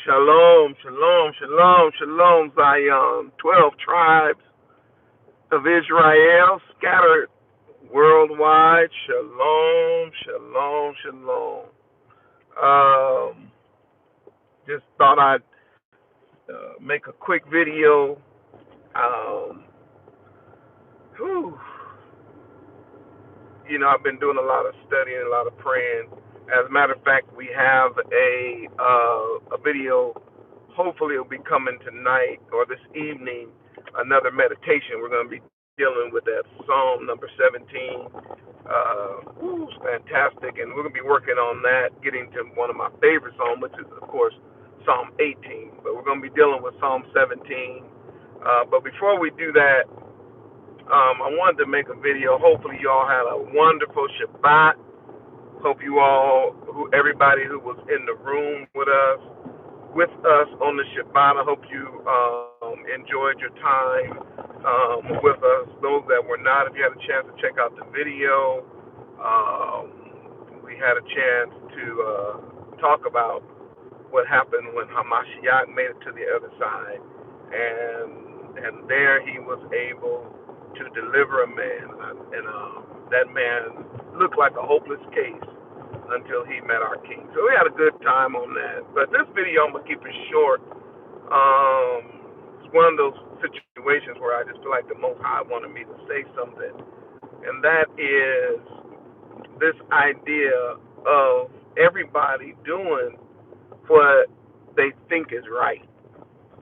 Shalom, shalom, shalom, shalom, Zion. 12 tribes of Israel scattered worldwide. Shalom, shalom, shalom. Just thought I'd make a quick video. Whew. I've been doing a lot of studying, a lot of praying. As a matter of fact, we have a video. Hopefully, it'll be coming tonight or this evening. Another meditation. We're going to be dealing with that Psalm number 17. It's fantastic, and we're going to be working on that, getting to one of my favorite psalms, which is, of course, Psalm 18. But we're going to be dealing with Psalm 17. But before we do that, I wanted to make a video. Hopefully, you all had a wonderful Shabbat. Hope you all, everybody who was in the room with us on the Shabbat, I hope you enjoyed your time with us. Those that were not, if you had a chance to check out the video, we had a chance to talk about what happened when Hamashiach made it to the other side, and there he was able to deliver a man, and that man looked like a hopeless case until he met our king. So we had a good time on that. But this video, I'm going to keep it short. It's one of those situations where I just feel like the Most High wanted me to say something, and that is this idea of everybody doing what they think is right.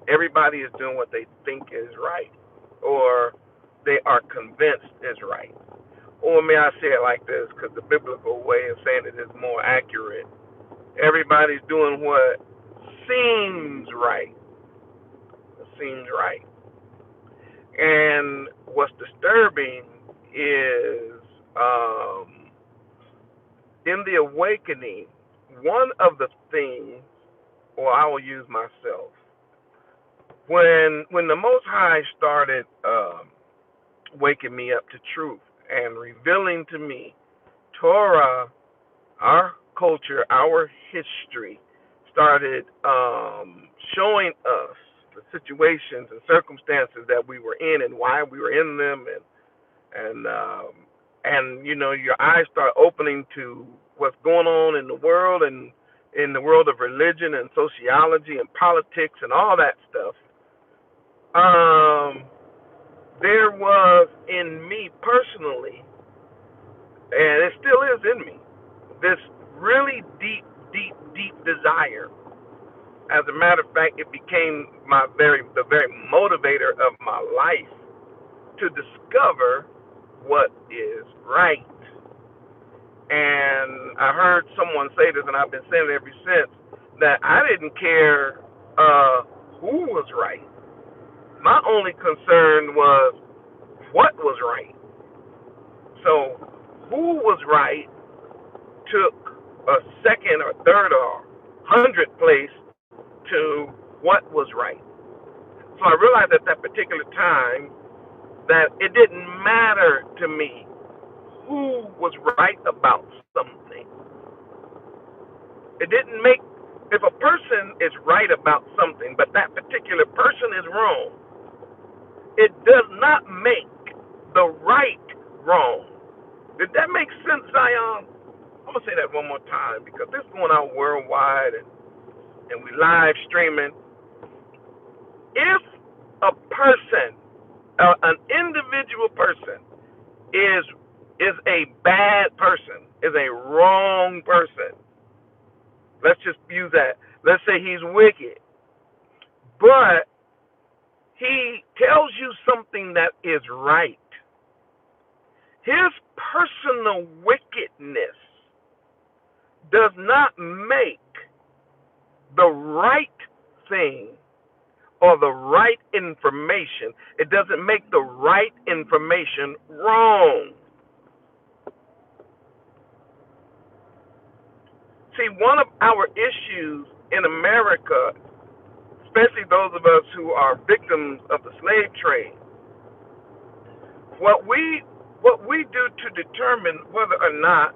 Everybody is doing what they think is right, or they are convinced is right. Or may I say it like this, because the biblical way of saying it is more accurate. Everybody's doing what seems right. It seems right. And what's disturbing is in the awakening, one of the things, or I will use myself, when the Most High started waking me up to truth and revealing to me Torah, our culture, our history, started showing us the situations and circumstances that we were in and why we were in them, and your eyes start opening to what's going on in the world and in the world of religion and sociology and politics and all that stuff. There was in me personally, and it still is in me, this really deep desire. As a matter of fact, it became the very motivator of my life to discover what is right. And I heard someone say this, and I've been saying it ever since, that I didn't care who was right. My only concern was what was right. So who was right took a second or third or 100th place to what was right. So I realized at that particular time that it didn't matter to me who was right about something. It didn't make, if a person is right about something, but that particular person is wrong, it does not make the right wrong. Did that make sense, Zion? I'm going to say that one more time because this is going out worldwide and we live streaming. If a person, an individual person, is a bad person, is a wrong person, let's just use that. Let's say he's wicked, but he tells you something that is right. His personal wickedness does not make the right thing or the right information. It doesn't make the right information wrong. See, one of our issues in America, especially those of us who are victims of the slave trade, what we do to determine whether or not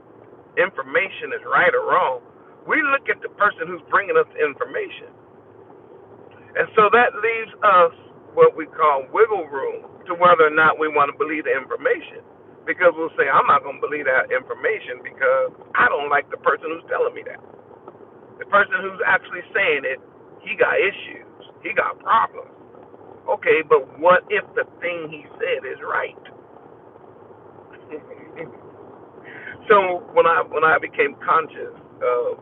information is right or wrong, we look at the person who's bringing us the information. And so that leaves us what we call wiggle room to whether or not we want to believe the information. Because we'll say, I'm not going to believe that information because I don't like the person who's telling me that. The person who's actually saying it, he got issues. He got problems. Okay, but what if the thing he said is right? So when I became conscious of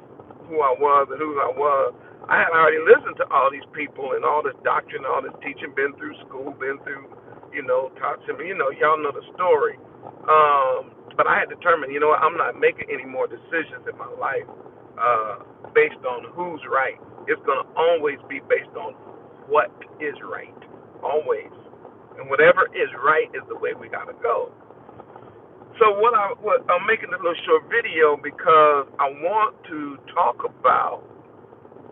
who I was and who I was, I had already listened to all these people and all this doctrine, all this teaching, been through school, been through, taught to me, y'all know the story. But I had determined, what, I'm not making any more decisions in my life based on who's right. It's going to always be based on what is right, always. And whatever is right is the way we got to go. So I'm making this little short video because I want to talk about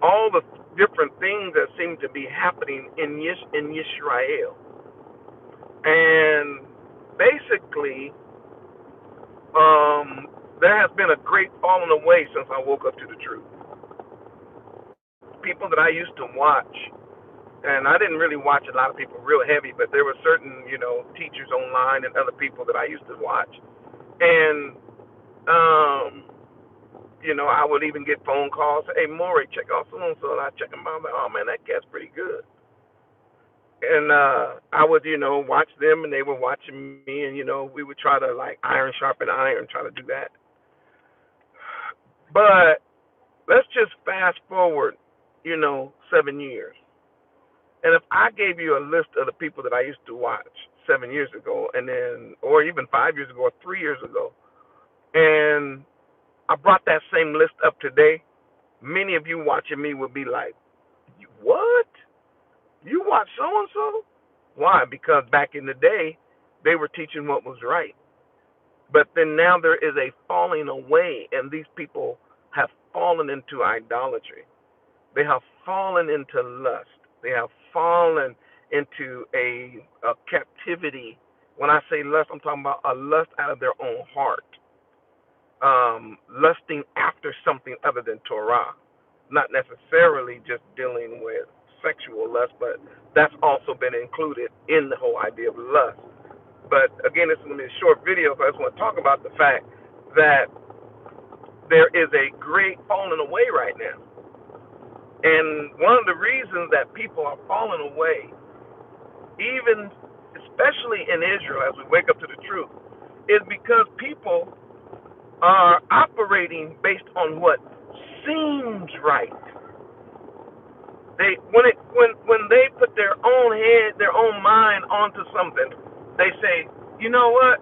all the different things that seem to be happening in Yisrael. And basically, there has been a great falling away since I woke up to the truth. People that I used to watch, and I didn't really watch a lot of people real heavy, but there were certain, teachers online and other people that I used to watch. And, I would even get phone calls, hey, Maury, check out so-and-so, and I check them out, I'm like, oh, man, that cat's pretty good. And I would, watch them, and they were watching me, and, we would try to, like, iron sharpen iron, try to do that. But let's just fast forward, 7 years. And if I gave you a list of the people that I used to watch 7 years ago, and then, or even 5 years ago, or 3 years ago, and I brought that same list up today, many of you watching me would be like, what? You watch so-and-so? Why? Because back in the day, they were teaching what was right. But then now there is a falling away, and these people have fallen into idolatry. They have fallen into lust. They have fallen into a captivity. When I say lust, I'm talking about a lust out of their own heart. Lusting after something other than Torah. Not necessarily just dealing with sexual lust, but that's also been included in the whole idea of lust. But again, this is going to be a short video, so I just want to talk about the fact that there is a great falling away right now. And one of the reasons that people are falling away, even especially in Israel, as we wake up to the truth, is because people are operating based on what seems right. When they put their own head, their own mind onto something, they say, you know what?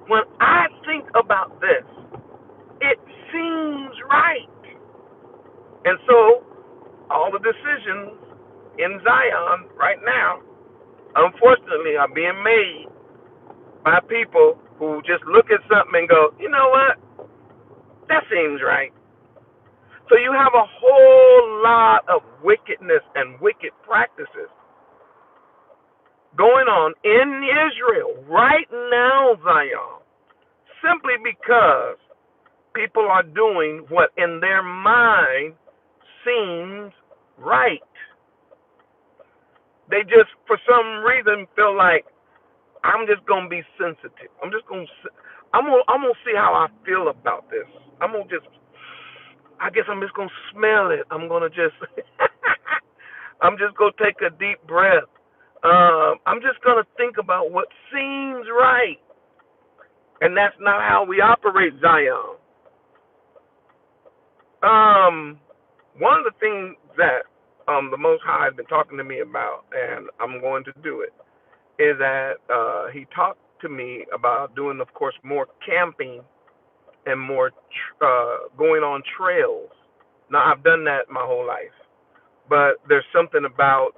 When I think about this, it seems right. And so all the decisions in Zion right now, unfortunately, are being made by people who just look at something and go, you know what? That seems right. So you have a whole lot of wickedness and wicked practices going on in Israel right now, Zion, simply because people are doing what in their mind seems right. They just, for some reason, feel like, I'm just gonna be sensitive. I'm gonna see how I feel about this. I guess I'm just gonna smell it. I'm just gonna take a deep breath. I'm just gonna think about what seems right, and that's not how we operate, Zion. One of the things that the Most High has been talking to me about, and I'm going to do it, is that he talked to me about doing, of course, more camping and more going on trails. Now, I've done that my whole life, but there's something about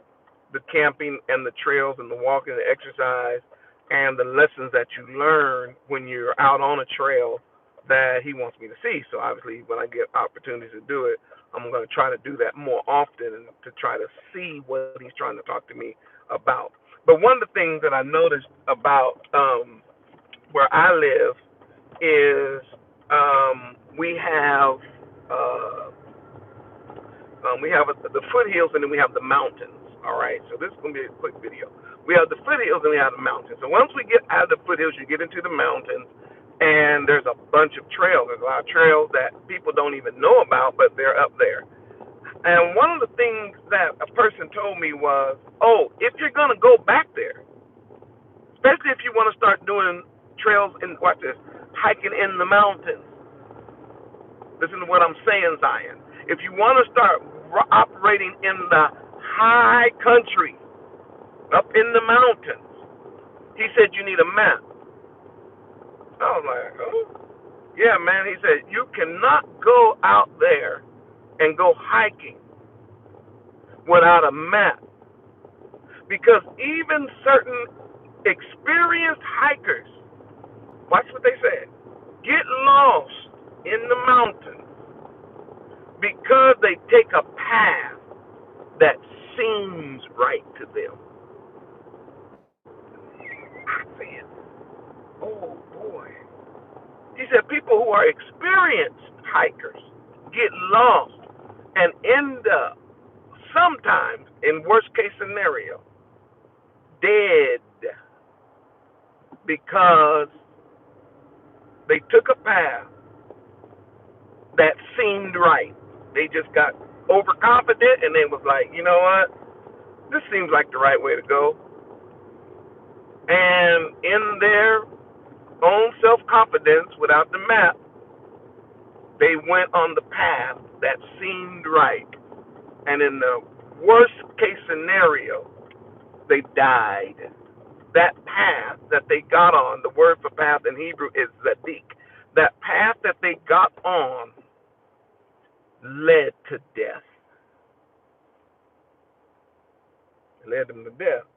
the camping and the trails and the walking and the exercise and the lessons that you learn when you're out on a trail that he wants me to see. So obviously, when I get opportunities to do it, I'm going to try to do that more often and to try to see what he's trying to talk to me about. But one of the things that I noticed about where I live is we have the foothills and then we have the mountains. All right, so this is going to be a quick video. We have the foothills and we have the mountains. So once we get out of the foothills, you get into the mountains, and there's a bunch of trails. There's a lot of trails that people don't even know about, but they're up there. And one of the things that a person told me was, oh, if you're going to go back there, especially if you want to start doing trails and watch this, hiking in the mountains. Listen to what I'm saying, Zion. If you want to start operating in the high country, up in the mountains, he said you need a map. I was like, oh, yeah, man. He said you cannot go out there and go hiking without a map, because even certain experienced hikers, watch what they said, get lost in the mountains because they take a path that seems right to them. I said, oh boy. He said people who are experienced hikers get lost and end up sometimes, in worst case scenario, dead because they took a path that seemed right. They just got overconfident and they was like, you know what? This seems like the right way to go. And in their own self-confidence, without the map, they went on the path that seemed right. And in the worst case scenario, they died. That path that they got on, the word for path in Hebrew is zadik. That path that they got on led to death. It led them to death.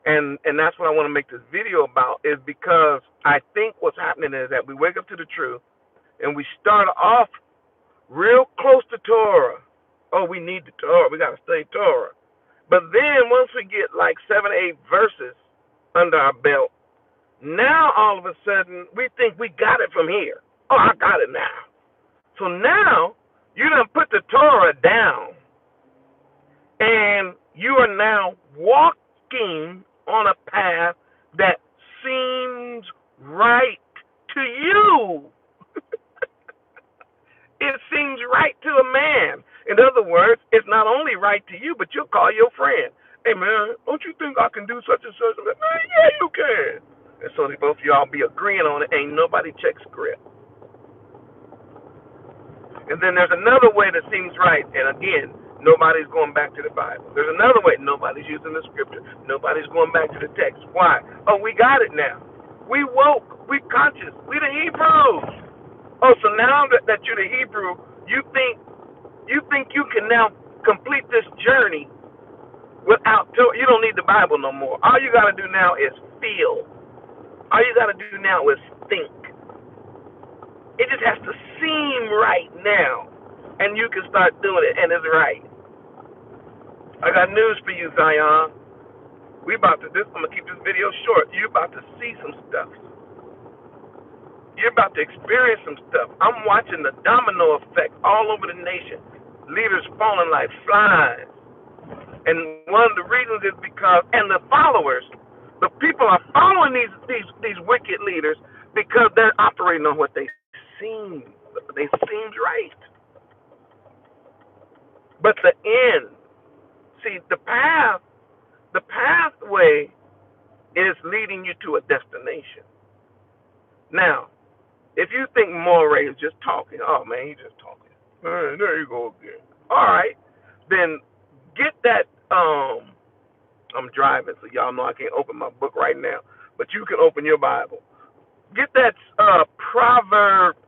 And that's what I want to make this video about, is because I think what's happening is that we wake up to the truth and we start off real close to Torah. Oh, we need the Torah. We got to study Torah. But then once we get like 7 or 8 verses under our belt, now all of a sudden we think we got it from here. Oh, I got it now. So now you done put the Torah down, and you are now walking on a path that seems right to you. It seems right to a man. In other words, it's not only right to you, but you'll call your friend. Hey, man, don't you think I can do such and such? Man, yeah, you can. And so they both of y'all be agreeing on it. Ain't nobody check script. And then there's another way that seems right. And again, nobody's going back to the Bible. There's another way. Nobody's using the scripture. Nobody's going back to the text. Why? Oh, we got it now. We woke. We conscious. We the Hebrews. Oh, so now that you're the Hebrew, you think you can now complete this journey without, you don't need the Bible no more. All you got to do now is feel. All you got to do now is think. It just has to seem right now, and you can start doing it, and it's right. I got news for you, Zion. I'm going to keep this video short. You're about to see some stuff. You're about to experience some stuff. I'm watching the domino effect all over the nation. Leaders falling like flies. And one of the reasons is because, and the followers, the people are following these wicked leaders because they're operating on what they seem right. But the end, see, the pathway is leading you to a destination. Now, if you think Moray is just talking, oh man, he's just talking. There you go again. All right, then get that. I'm driving, so y'all know I can't open my book right now, but you can open your Bible. Get that Proverbs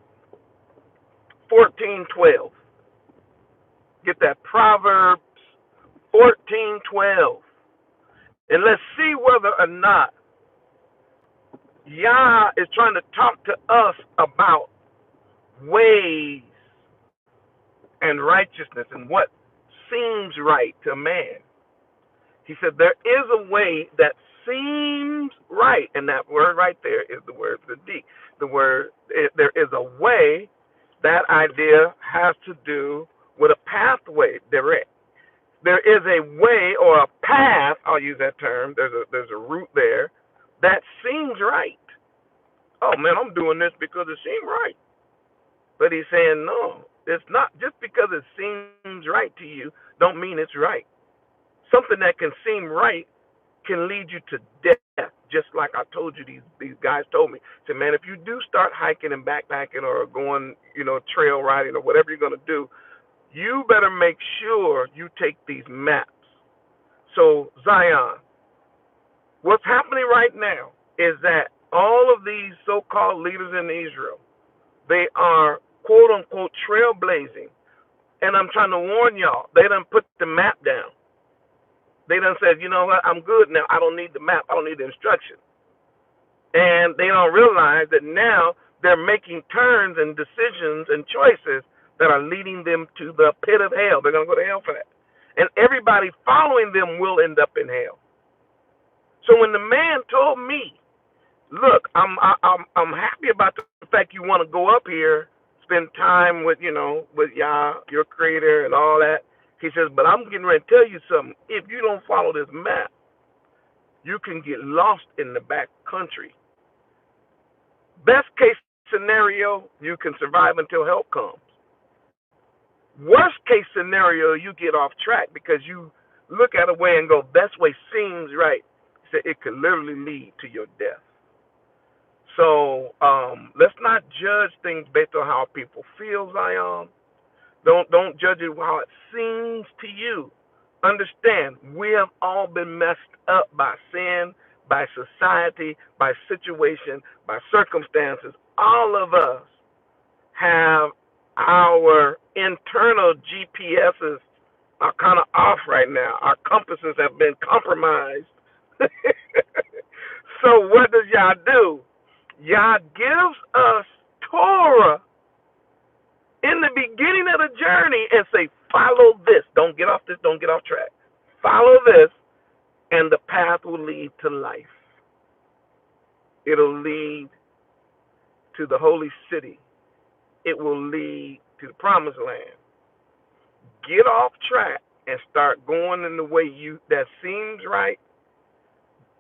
14:12. Get that Proverbs 14:12, and let's see whether or not Yah is trying to talk to us about ways and righteousness and what seems right to man. He said there is a way that seems right, and that word right there is the word zadik. The word, there is a way. That idea has to do with a pathway, direct. there is a way or a path, I'll use that term, there's a route there that seems right. Oh man, I'm doing this because it seems right. But he's saying, no, it's not. Just because it seems right to you don't mean it's right. Something that can seem right can lead you to death. Just like I told you, these guys told me. Said, man, if you do start hiking and backpacking or going, trail riding or whatever you're going to do, you better make sure you take these maps. So, Zion, what's happening right now is that all of these so-called leaders in Israel, they are, quote unquote, trailblazing. And I'm trying to warn y'all, they done put the map down. They done said, you know what, I'm good now. I don't need the map. I don't need the instruction. And they don't realize that now they're making turns and decisions and choices that are leading them to the pit of hell. They're going to go to hell for that. And everybody following them will end up in hell. So when the man told me, look, I'm happy about the fact you want to go up here, spend time with Yah, your creator, and all that. He says, but I'm getting ready to tell you something. If you don't follow this map, you can get lost in the back country. Best case scenario, you can survive until help comes. Worst case scenario, you get off track because you look at a way and go, that way seems right. He said it could literally lead to your death. So let's not judge things based on how people feel, Zion. Don't judge it how it seems to you. Understand, we have all been messed up by sin, by society, by situation, by circumstances. All of us have our internal GPSs are kind of off right now. Our compasses have been compromised. So what does Yah do? Yah gives us Torah in the beginning of the journey and say, follow this. Don't get off this. Don't get off track. Follow this, and the path will lead to life. It'll lead to the holy city. It will lead to the promised land. Get off track and start going in the way that seems right.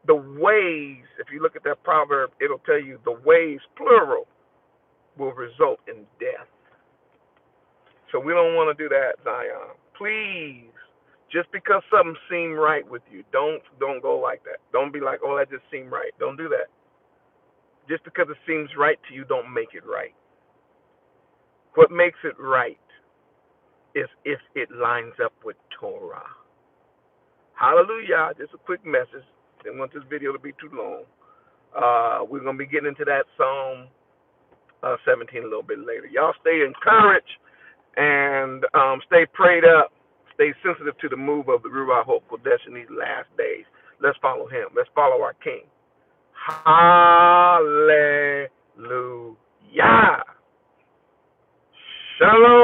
The ways, if you look at that proverb, it'll tell you the ways, plural, will result in death. So we don't want to do that, Zion. Please, just because something seems right with you, don't go like that. Don't be like, oh, that just seemed right. Don't do that. Just because it seems right to you, don't make it right. What makes it right is if it lines up with Torah. Hallelujah. Just a quick message. Didn't want this video to be too long. We're going to be getting into that Psalm 17 a little bit later. Y'all stay encouraged and stay prayed up. Stay sensitive to the move of the Ruach HaKodesh in these last days. Let's follow him. Let's follow our King. Hallelujah. Shalom.